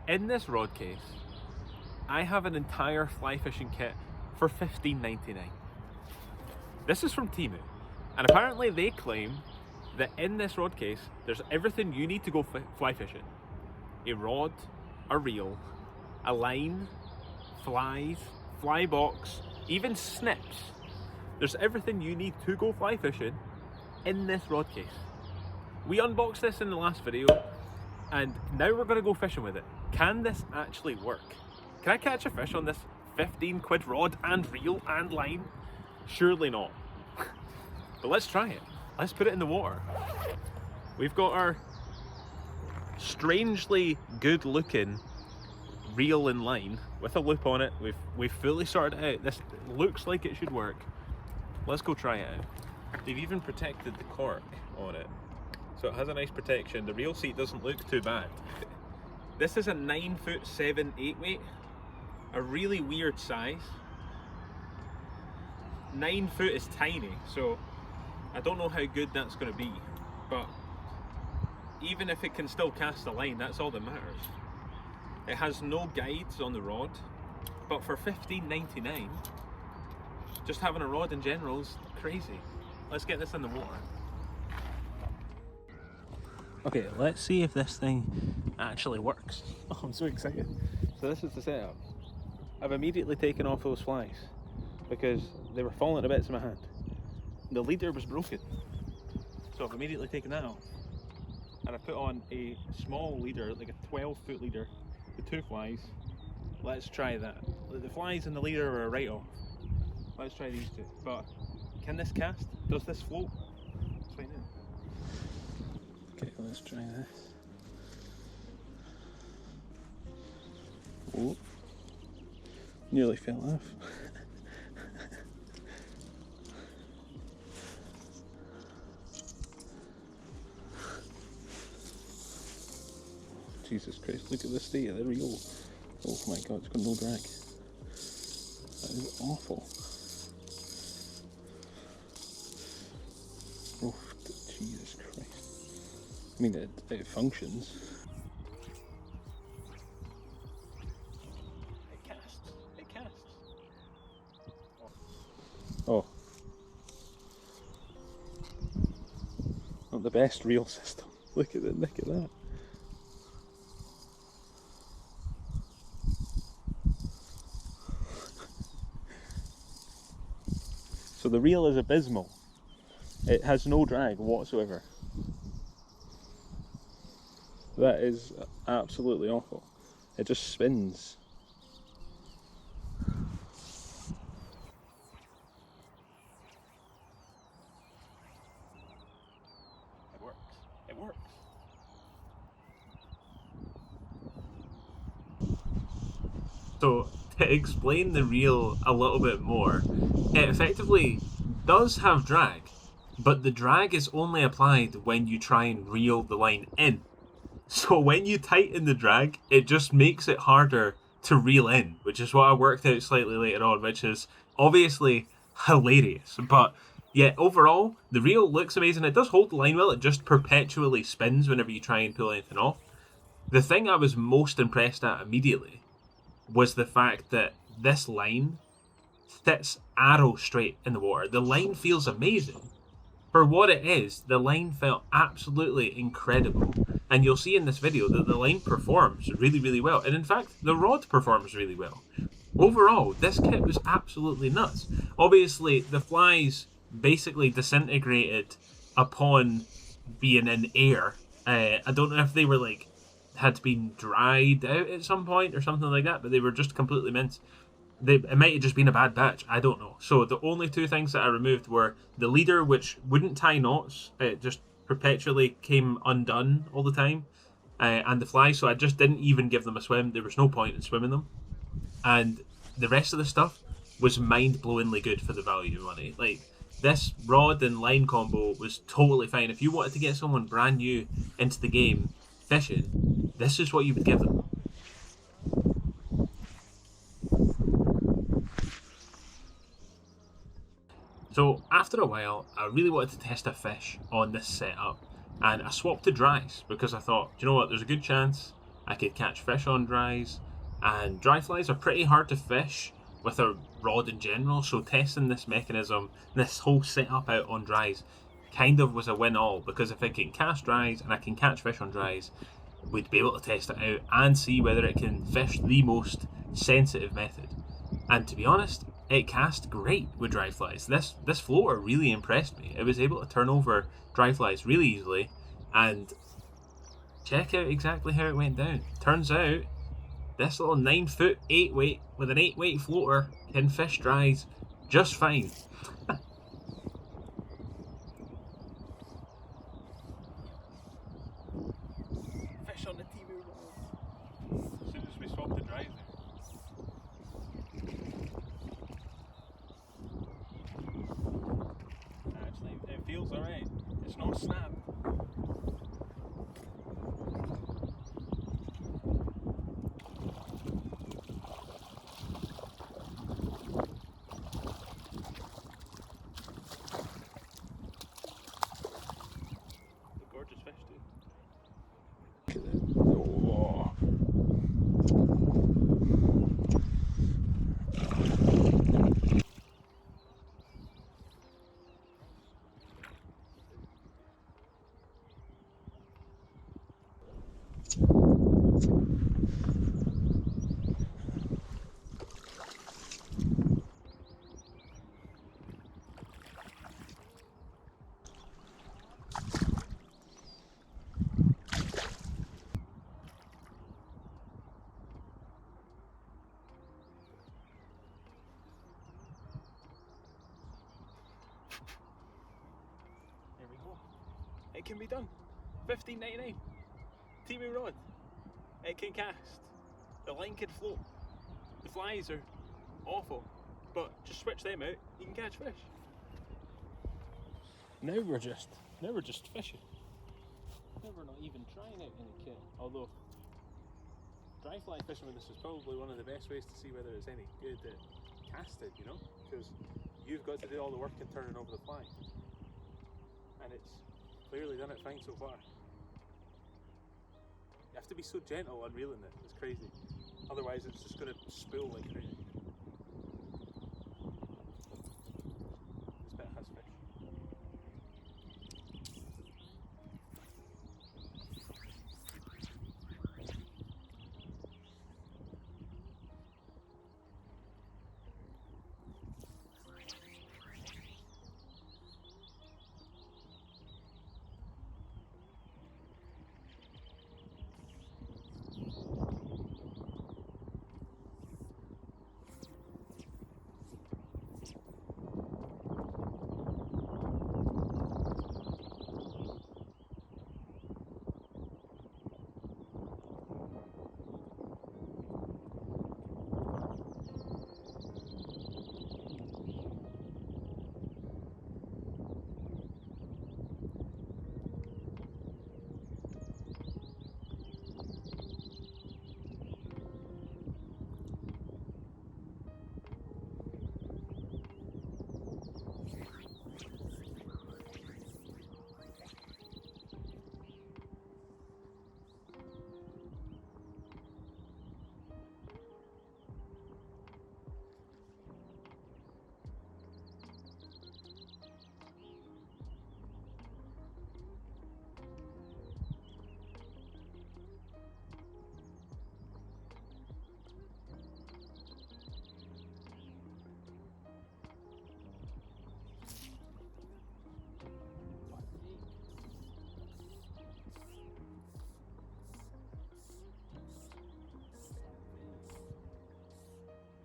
In this rod case, I have an entire fly fishing kit for $15.99. This is from Temu, and apparently they claim that in this rod case, there's everything you need to go fly fishing. A rod, a reel, a line, flies, fly box, even snips. There's everything you need to go fly fishing in this rod case. We unboxed this in the last video, and now we're gonna go fishing with it. Can this actually work? Can I catch a fish on this 15 quid rod and reel and line? Surely not. But let's try it. Let's put it in the water. We've got our strangely good looking reel and line with a loop on it. We've fully sorted it out. This looks like it should work. Let's go try it out. They've even protected the cork on it, so it has a nice protection. The reel seat doesn't look too bad. This is a 9 foot 7 8 weight, a really weird size. 9 foot is tiny, so I don't know how good that's going to be, but even if it can still cast a line, that's all that matters. It has no guides on the rod, but for $15.99, just having a rod in general is crazy. Let's get this in the water. Okay, let's see if this thing actually works. Oh, I'm so excited. So this is the setup. I've immediately taken off those flies because they were falling to bits in my hand. The leader was broken, so I've immediately taken that off. And I put on a small leader, like a 12-foot leader, with 2 flies. Let's try that. The flies and the leader are a write-off. Let's try these 2. But can this cast? Does this float? Let's find out. Okay, let's try this. Oh, nearly fell off. Jesus Christ, look at the state of the reel. Oh my god, it's got no drag. That is awful. Oh, Jesus Christ. I mean, it functions. It casts. It casts. Oh. Not the best reel system. Look at that. So the reel is abysmal. It has no drag whatsoever. That is absolutely awful. It just spins. It works. It works. So to explain the reel a little bit more, it effectively does have drag, but the drag is only applied when you try and reel the line in. So when you tighten the drag, it just makes it harder to reel in, which is what I worked out slightly later on, which is obviously hilarious. But yeah, overall, the reel looks amazing. It does hold the line well, it just perpetually spins whenever you try and pull anything off. The thing I was most impressed at immediately was the fact that this line sits arrow straight in the water. The line feels amazing. For what it is, the line felt absolutely incredible. And you'll see in this video that the line performs really, really well. And in fact, the rod performs really well. Overall, this kit was absolutely nuts. Obviously, the flies basically disintegrated upon being in air. I don't know if they were had been dried out at some point or something like that, but they were just completely mince. It might have just been a bad batch, I don't know. So the only 2 things that I removed were the leader, which wouldn't tie knots, it just perpetually came undone all the time, and the flies, so I just didn't even give them a swim. There was no point in swimming them. And the rest of the stuff was mind-blowingly good for the value of money. Like, this rod and line combo was totally fine. If you wanted to get someone brand new into the game fishing, this is what you would give them. So after a while, I really wanted to test a fish on this setup, and I swapped to dries because I thought, do you know what, there's a good chance I could catch fish on dries, and dry flies are pretty hard to fish with a rod in general, so testing this mechanism, this whole setup out on dries, kind of was a win all, because if I can cast dries and I can catch fish on dries, we'd be able to test it out and see whether it can fish the most sensitive method. And to be honest, it cast great with dry flies. This floater really impressed me. It was able to turn over dry flies really easily, and check out exactly how it went down. Turns out this little 9 foot 8 weight with an 8 weight floater can fish dries just fine. Fish on the Temu rod. As soon as we swap the dries out. Actually, it feels alright. It's not snap. Gorgeous fish too. Look at that. Oh. There we go. It can be done. $15.99. Temu rod. It can cast. The line can float. The flies are awful, but just switch them out, you can catch fish. Now we're just fishing. Now we're not even trying out any kit. Although dry fly fishing with this is probably one of the best ways to see whether it's any good casted, you know, because you've got to do all the work in turning over the fly, and it's clearly done it fine so far. You have to be so gentle on reeling it, it's crazy. Otherwise it's just going to spool like crazy. This bit has fish.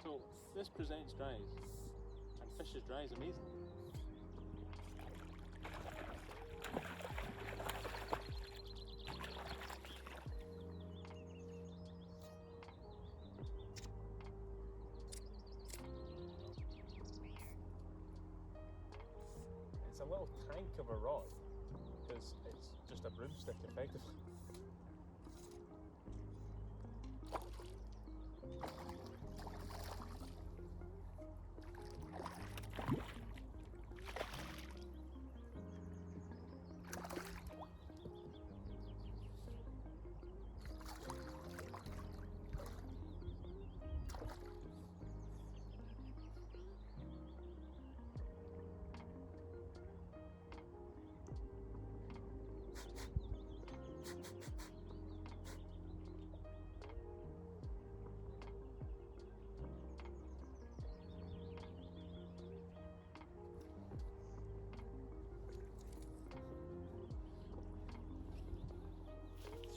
So this presents dries, and fishes dries amazing. It's a little tank of a rod, because it's just a broomstick effectively.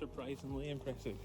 surprisingly impressive.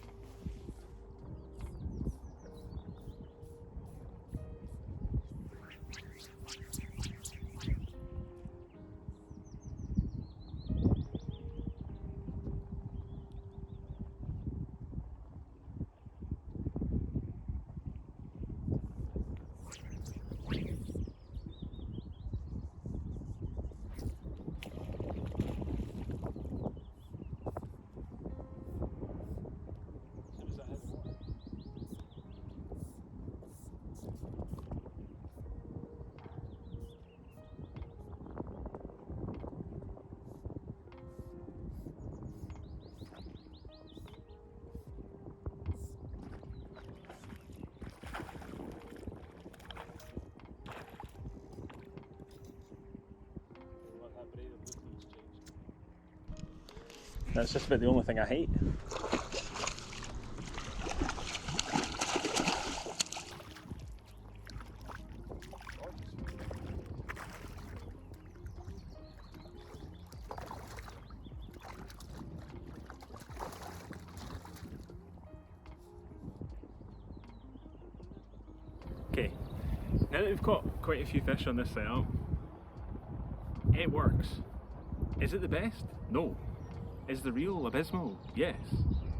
That's just about the only thing I hate. Okay, now that we've caught quite a few fish on this setup, it works. Is it the best? No. Is the reel abysmal? Yes.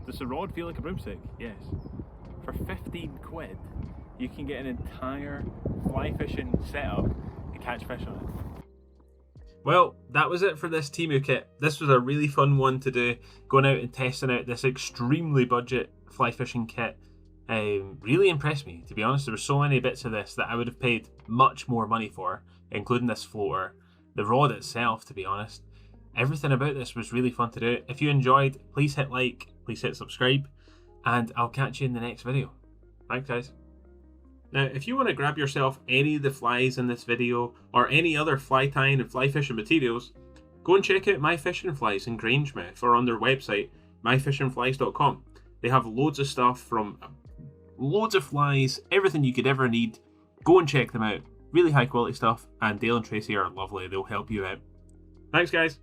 Does the rod feel like a broomstick? Yes. For 15 quid, you can get an entire fly fishing setup and catch fish on it. Well, that was it for this Temu kit. This was a really fun one to do, going out and testing out this extremely budget fly fishing kit. Really impressed me, to be honest. There were so many bits of this that I would have paid much more money for, including this floater, the rod itself, to be honest. Everything about this was really fun to do. If you enjoyed, please hit like, please hit subscribe, and I'll catch you in the next video. Thanks, guys. Now, if you want to grab yourself any of the flies in this video, or any other fly tying and fly fishing materials, go and check out My Fishing Flies in Grangemouth, or on their website, myfishingflies.com. They have loads of stuff from loads of flies, everything you could ever need. Go and check them out. Really high quality stuff, and Dale and Tracy are lovely. They'll help you out. Thanks, guys.